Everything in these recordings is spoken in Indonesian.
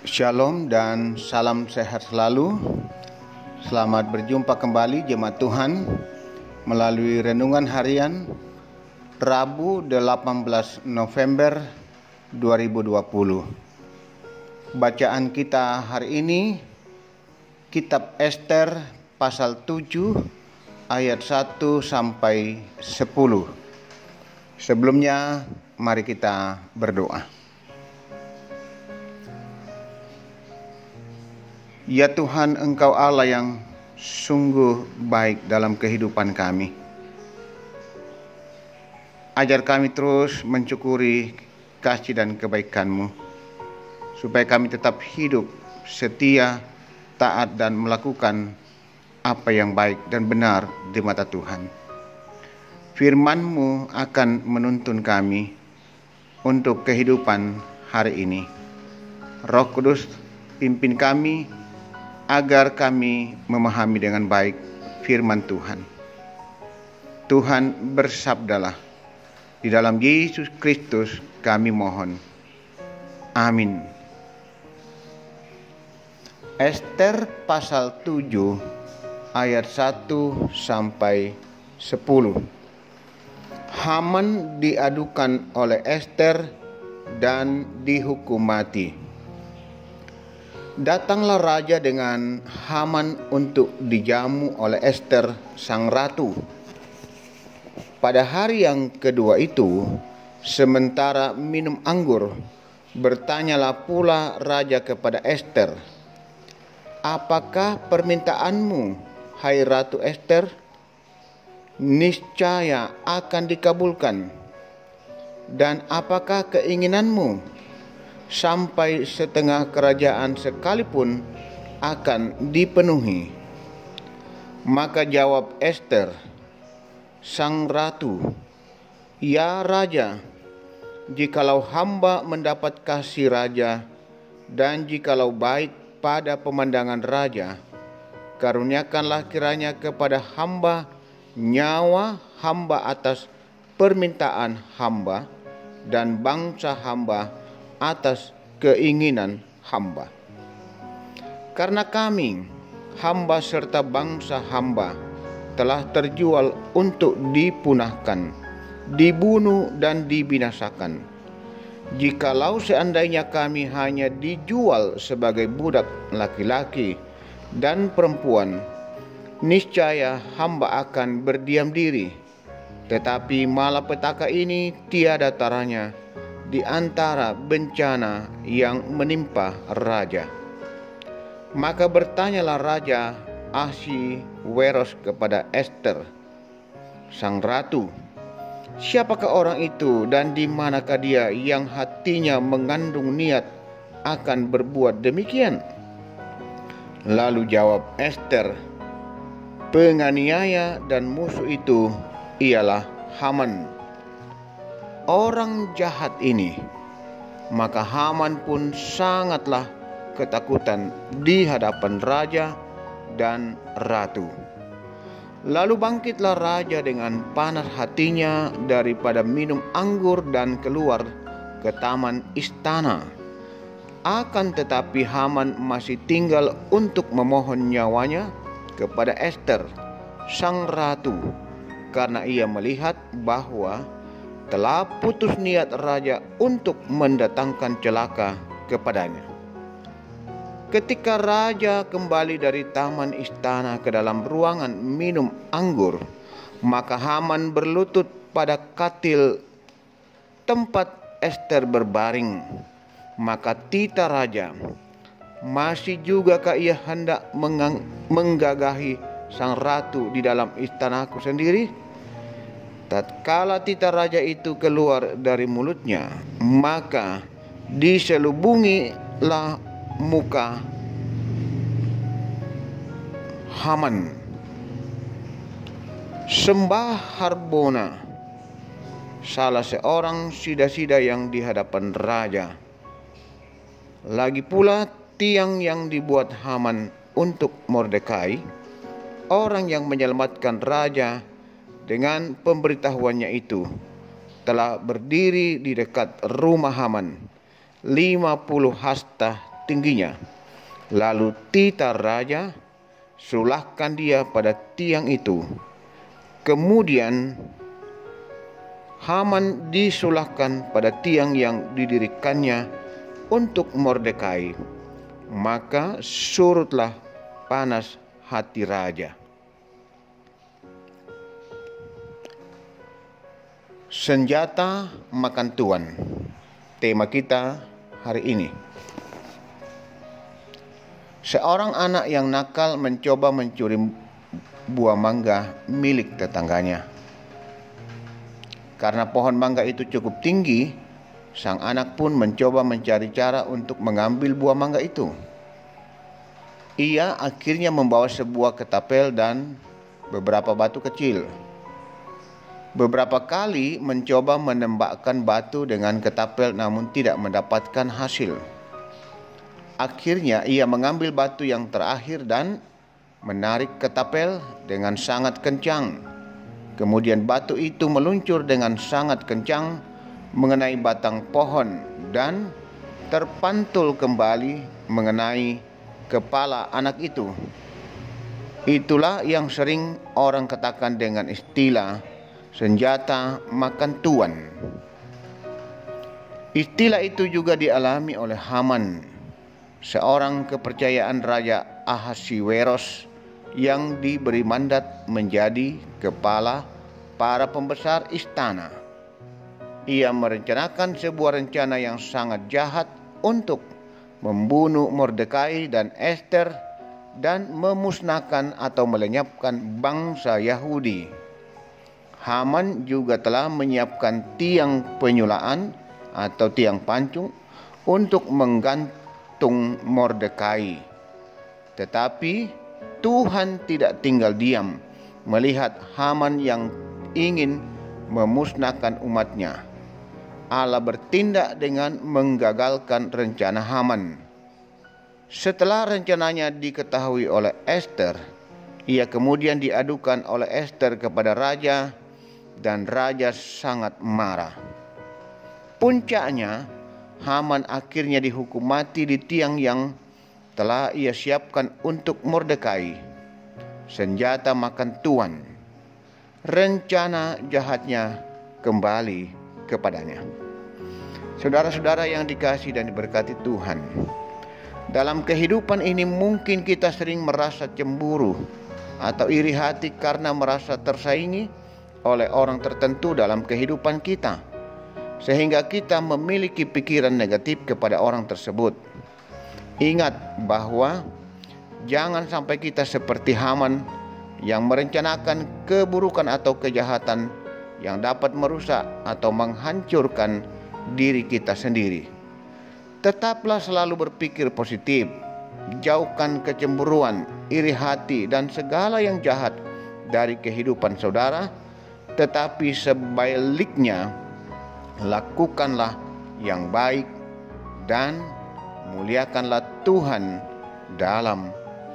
Shalom dan salam sehat selalu. Selamat berjumpa kembali jemaat Tuhan melalui renungan harian Rabu 18 November 2020. Bacaan kita hari ini Kitab Ester pasal 7 ayat 1 sampai 10. Sebelumnya mari kita berdoa. Ya Tuhan, Engkau Allah yang sungguh baik dalam kehidupan kami. Ajar kami terus mencukuri kasih dan kebaikan-Mu, supaya kami tetap hidup setia, taat dan melakukan apa yang baik dan benar di mata Tuhan. Firman-Mu akan menuntun kami untuk kehidupan hari ini. Roh Kudus, pimpin kami agar kami memahami dengan baik firman Tuhan. Tuhan, bersabdalah. Di dalam Yesus Kristus kami mohon. Amin. Ester pasal 7 ayat 1 sampai 10. Haman diadukan oleh Ester dan dihukum mati. Datanglah raja dengan Haman untuk dijamu oleh Ester sang ratu. Pada hari yang kedua itu, sementara minum anggur, bertanyalah pula raja kepada Ester, "Apakah permintaanmu, hai Ratu Ester? Niscaya akan dikabulkan. Dan apakah keinginanmu? Sampai setengah kerajaan sekalipun akan dipenuhi." Maka jawab Ester, sang ratu, "Ya raja, jikalau hamba mendapat kasih raja, dan jikalau baik pada pemandangan raja, karuniakanlah kiranya kepada hamba nyawa hamba atas permintaan hamba, dan bangsa hamba atas keinginan hamba. Karena kami, hamba serta bangsa hamba, telah terjual untuk dipunahkan, dibunuh dan dibinasakan. Jikalau seandainya kami hanya dijual sebagai budak laki-laki dan perempuan, niscaya hamba akan berdiam diri. Tetapi malapetaka ini tiada taranya di antara bencana yang menimpa raja." Maka bertanyalah Raja Ahasweros kepada Ester, sang ratu, "Siapakah orang itu dan di manakah dia yang hatinya mengandung niat akan berbuat demikian?" Lalu jawab Ester, "Penganiaya dan musuh itu ialah Haman, orang jahat ini." Maka Haman pun sangatlah ketakutan di hadapan raja dan ratu. Lalu bangkitlah raja dengan panas hatinya daripada minum anggur dan keluar ke taman istana. Akan tetapi Haman masih tinggal untuk memohon nyawanya kepada Ester, sang ratu, karena ia melihat bahwa telah putus niat raja untuk mendatangkan celaka kepadanya. Ketika raja kembali dari taman istana ke dalam ruangan minum anggur, maka Haman berlutut pada katil tempat Ester berbaring. Maka tita raja, "Masih jugakah ia hendak menggagahi sang ratu di dalam istanaku sendiri?" Tatkala tita raja itu keluar dari mulutnya, maka diselubungilah muka Haman. Sembah Harbona, salah seorang sida-sida yang di hadapan raja. Lagi pula tiang yang dibuat Haman untuk Mordekai, orang yang menyelamatkan raja, dengan pemberitahuannya itu, telah berdiri di dekat rumah Haman 50 hasta tingginya. Lalu titah raja, sulahkan dia pada tiang itu. Kemudian Haman disulahkan pada tiang yang didirikannya untuk Mordekai. Maka surutlah panas hati raja. Senjata makan tuan. Tema kita hari ini. Seorang anak yang nakal mencoba mencuri buah mangga milik tetangganya. Karena pohon mangga itu cukup tinggi, sang anak pun mencoba mencari cara untuk mengambil buah mangga itu. Ia akhirnya membawa sebuah ketapel dan beberapa batu kecil. Beberapa kali mencoba menembakkan batu dengan ketapel namun tidak mendapatkan hasil. Akhirnya ia mengambil batu yang terakhir dan menarik ketapel dengan sangat kencang. Kemudian batu itu meluncur dengan sangat kencang mengenai batang pohon dan terpantul kembali mengenai kepala anak itu. Itulah yang sering orang katakan dengan istilah senjata makan tuan. Istilah itu juga dialami oleh Haman, seorang kepercayaan Raja Ahasiweros yang diberi mandat menjadi kepala para pembesar istana. Ia merencanakan sebuah rencana yang sangat jahat untuk membunuh Mordekai dan Ester dan memusnahkan atau melenyapkan bangsa Yahudi. Haman juga telah menyiapkan tiang penyulaan atau tiang pancung untuk menggantung Mordekai. Tetapi Tuhan tidak tinggal diam melihat Haman yang ingin memusnahkan umatnya. Allah bertindak dengan menggagalkan rencana Haman. Setelah rencananya diketahui oleh Ester, ia kemudian diadukan oleh Ester kepada raja dan raja sangat marah. Puncaknya, Haman akhirnya dihukum mati di tiang yang telah ia siapkan untuk Mordekai. Senjata makan tuan. Rencana jahatnya kembali kepadanya. Saudara-saudara yang dikasihi dan diberkati Tuhan, dalam kehidupan ini mungkin kita sering merasa cemburu atau iri hati karena merasa tersaingi oleh orang tertentu dalam kehidupan kita, sehingga kita memiliki pikiran negatif kepada orang tersebut. Ingat bahwa jangan sampai kita seperti Haman yang merencanakan keburukan atau kejahatan yang dapat merusak atau menghancurkan diri kita sendiri. Tetaplah selalu berpikir positif, jauhkan kecemburuan, iri hati, dan segala yang jahat dari kehidupan saudara. Tetapi sebaliknya, lakukanlah yang baik dan muliakanlah Tuhan dalam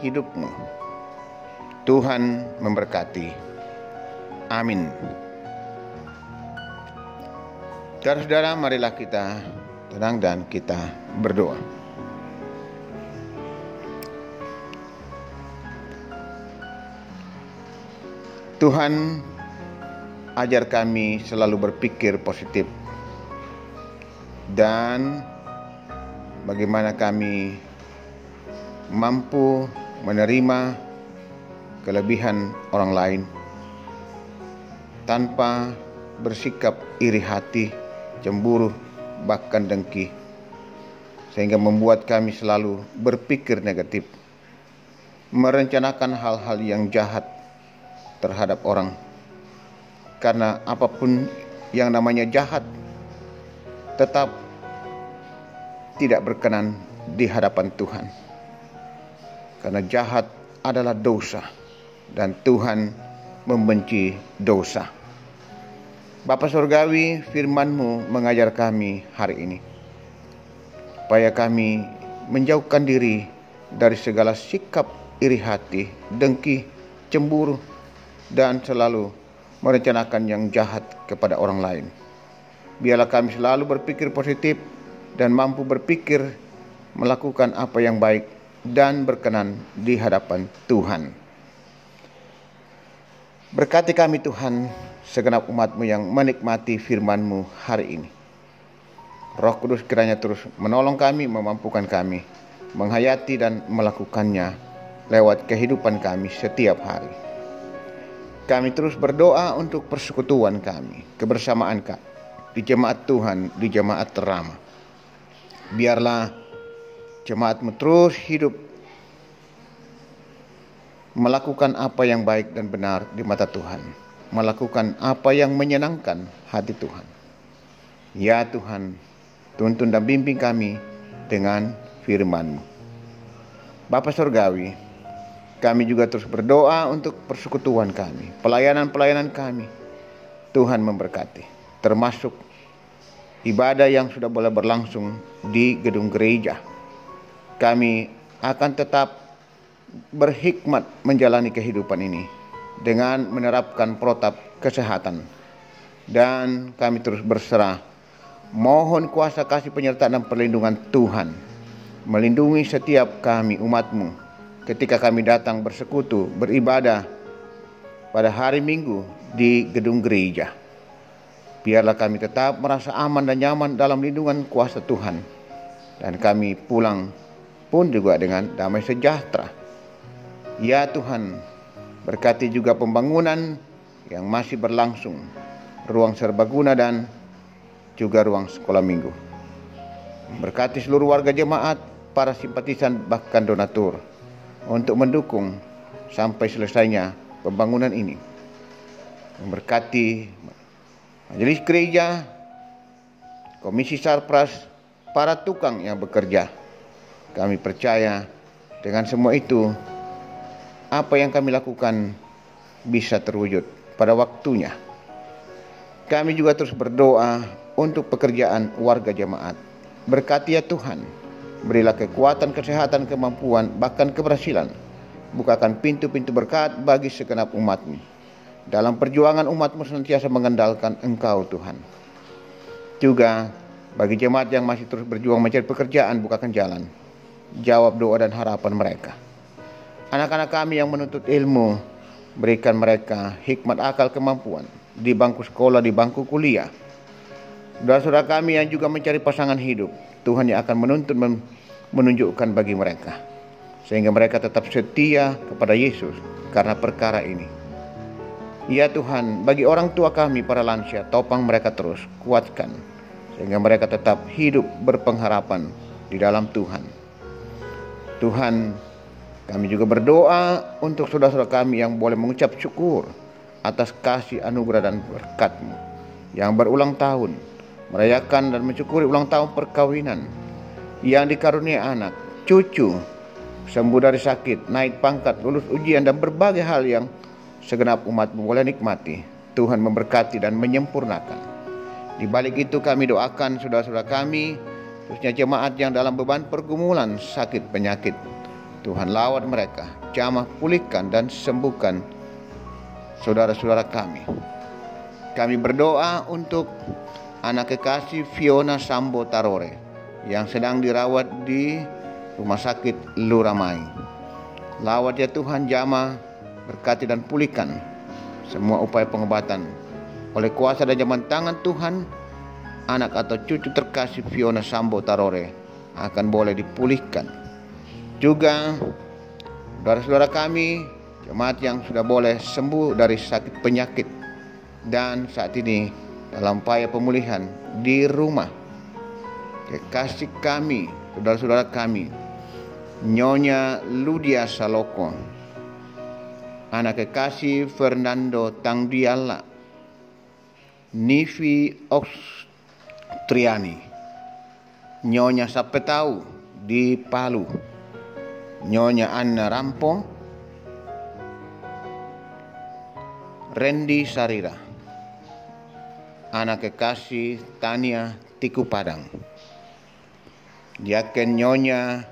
hidupmu. Tuhan memberkati. Amin. Saudara-saudara, marilah kita tenang dan kita berdoa. Tuhan, ajar kami selalu berpikir positif dan bagaimana kami mampu menerima kelebihan orang lain tanpa bersikap iri hati, cemburu, bahkan dengki, sehingga membuat kami selalu berpikir negatif, merencanakan hal-hal yang jahat terhadap orang. Karena apapun yang namanya jahat tetap tidak berkenan di hadapan Tuhan. Karena jahat adalah dosa dan Tuhan membenci dosa. Bapa Surgawi, firman-Mu mengajar kami hari ini, supaya kami menjauhkan diri dari segala sikap iri hati, dengki, cemburu, dan selalu merencanakan yang jahat kepada orang lain. Biarlah kami selalu berpikir positif dan mampu berpikir melakukan apa yang baik dan berkenan di hadapan Tuhan. Berkati kami Tuhan, segenap umat-Mu yang menikmati firman-Mu hari ini. Roh Kudus kiranya terus menolong kami, memampukan kami, menghayati dan melakukannya lewat kehidupan kami setiap hari. Kami terus berdoa untuk persekutuan kami, kebersamaan kami di jemaat Tuhan, di jemaat Rama. Biarlah jemaat-Mu terus hidup melakukan apa yang baik dan benar di mata Tuhan, melakukan apa yang menyenangkan hati Tuhan. Ya Tuhan, tuntun dan bimbing kami dengan firman-Mu. Bapa Surgawi, kami juga terus berdoa untuk persekutuan kami, pelayanan-pelayanan kami. Tuhan memberkati, termasuk ibadah yang sudah boleh berlangsung di gedung gereja. Kami akan tetap berhikmat menjalani kehidupan ini dengan menerapkan protap kesehatan. Dan kami terus berserah, mohon kuasa kasih penyertaan dan perlindungan Tuhan melindungi setiap kami umat-Mu ketika kami datang bersekutu, beribadah pada hari Minggu di gedung gereja. Biarlah kami tetap merasa aman dan nyaman dalam lindungan kuasa Tuhan, dan kami pulang pun juga dengan damai sejahtera. Ya Tuhan, berkati juga pembangunan yang masih berlangsung, ruang serbaguna dan juga ruang sekolah minggu. Berkati seluruh warga jemaat, para simpatisan bahkan donatur untuk mendukung sampai selesainya pembangunan ini. Memberkati majelis gereja, komisi sarpras, para tukang yang bekerja. Kami percaya dengan semua itu, apa yang kami lakukan bisa terwujud pada waktunya. Kami juga terus berdoa untuk pekerjaan warga jemaat. Berkati ya Tuhan, berilah kekuatan, kesehatan, kemampuan, bahkan keberhasilan. Bukakan pintu-pintu berkat bagi segenap umat-Mu. Dalam perjuangan umat-Mu senantiasa mengandalkan Engkau Tuhan. Juga bagi jemaat yang masih terus berjuang mencari pekerjaan, bukakan jalan. Jawab doa dan harapan mereka. Anak-anak kami yang menuntut ilmu, berikan mereka hikmat, akal, kemampuan di bangku sekolah, di bangku kuliah. Saudara-saudara kami yang juga mencari pasangan hidup, Tuhan yang akan menuntun menunjukkan bagi mereka, sehingga mereka tetap setia kepada Yesus karena perkara ini. Ya Tuhan, bagi orang tua kami para lansia, topang mereka terus, kuatkan, sehingga mereka tetap hidup berpengharapan di dalam Tuhan. Tuhan, kami juga berdoa untuk saudara-saudara kami yang boleh mengucap syukur atas kasih anugerah dan berkat-Mu, yang berulang tahun, merayakan dan mensyukuri ulang tahun perkawinan, yang dikaruniai anak, cucu, sembuh dari sakit, naik pangkat, lulus ujian, dan berbagai hal yang segenap umat-Mu boleh nikmati. Tuhan memberkati dan menyempurnakan. Di balik itu kami doakan saudara-saudara kami, khususnya jemaat yang dalam beban pergumulan sakit penyakit. Tuhan lawat mereka, jamah pulihkan dan sembuhkan saudara-saudara kami. Kami berdoa untuk anak kekasih Fiona Sambo Tarore yang sedang dirawat di rumah sakit Luramai. Lawat ya Tuhan, jamah, berkati dan pulihkan semua upaya pengobatan. Oleh kuasa dan jaman tangan Tuhan, anak atau cucu terkasih Fiona Sambo Tarore akan boleh dipulihkan. Juga saudara-saudara kami, jemaat yang sudah boleh sembuh dari sakit penyakit dan saat ini dalam upaya pemulihan di rumah. Kekasih kami, saudara-saudara kami, Nyonya Ludia Saloko, anak kekasih Fernando Tangdiala, Nivi Ostriani, Nyonya Sapetau di Palu, Nyonya Anna Rampo, Randy Sarira, anak kekasih Tania Tiku Padang, Yaken Nyonya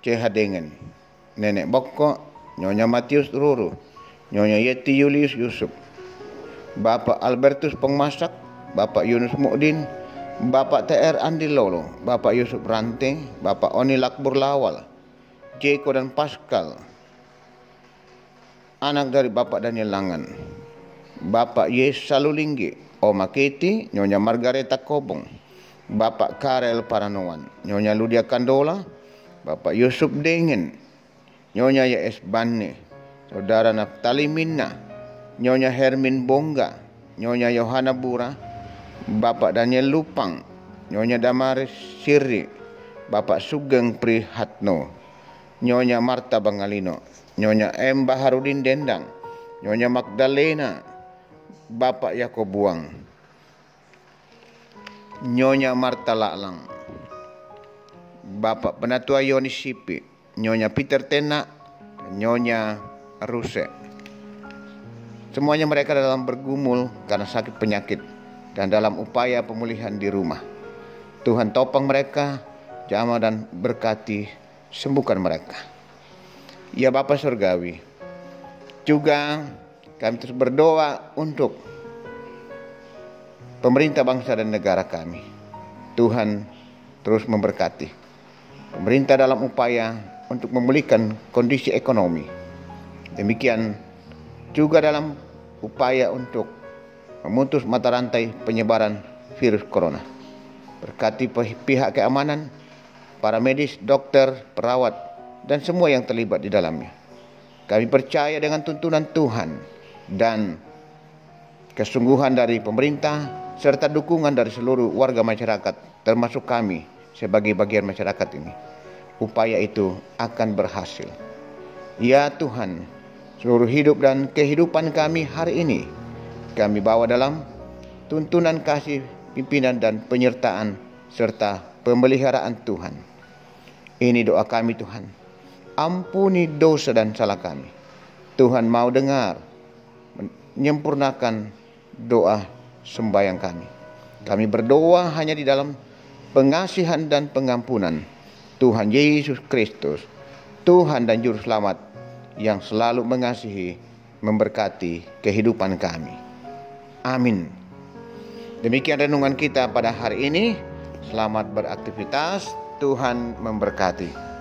Cehadengen, Nenek Bokko, Nyonya Matius Ruru, Nyonya Yeti Julius Yusuf, Bapak Albertus Pengmasak, Bapak Yunus Mu'din, Bapak TR Andi Lolo, Bapak Yusuf Rante, Bapak Oni Lakbur Lawal, Jeko dan Pascal, anak dari Bapak Daniel Langan, Bapak Yes Salulinggi, Oma Keti, Nyonya Margareta Kobong, Bapak Karel Paranoan, Nyonya Ludia Kandola, Bapak Yusuf Dengen, Nyonya YS Banne, Saudara Naftali Minna, Nyonya Hermin Bongga, Nyonya Yohana Bura, Bapak Daniel Lupang, Nyonya Damaris Sirri, Bapak Sugeng Prihatno, Nyonya Marta Bangalino, Nyonya M. Baharudin Dendang, Nyonya Magdalena, Bapak Yakob Buang, Nyonya Marta Laklang, Bapak Penatua Yoni Sipi, Nyonya Peter Tena, Nyonya Ruse. Semuanya mereka dalam bergumul karena sakit penyakit dan dalam upaya pemulihan di rumah. Tuhan topang mereka, jamah dan berkati, sembuhkan mereka. Ya Bapa Surgawi, juga kami terus berdoa untuk pemerintah bangsa dan negara kami. Tuhan terus memberkati pemerintah dalam upaya untuk memulihkan kondisi ekonomi. Demikian juga dalam upaya untuk memutus mata rantai penyebaran virus corona. Berkati pihak keamanan, para medis, dokter, perawat, dan semua yang terlibat di dalamnya. Kami percaya dengan tuntunan Tuhan dan kesungguhan dari pemerintah serta dukungan dari seluruh warga masyarakat, termasuk kami sebagai bagian masyarakat ini. Upaya itu akan berhasil. Ya Tuhan, seluruh hidup dan kehidupan kami hari ini kami bawa dalam tuntunan kasih, pimpinan dan penyertaan serta pemeliharaan Tuhan. Ini doa kami Tuhan. Ampuni dosa dan salah kami. Tuhan mau dengar, menyempurnakan doa sembahyang kami. Kami berdoa hanya di dalam pengasihan dan pengampunan Tuhan Yesus Kristus, Tuhan dan Juru Selamat yang selalu mengasihi, memberkati kehidupan kami. Amin. Demikian renungan kita pada hari ini. Selamat beraktivitas. Tuhan memberkati.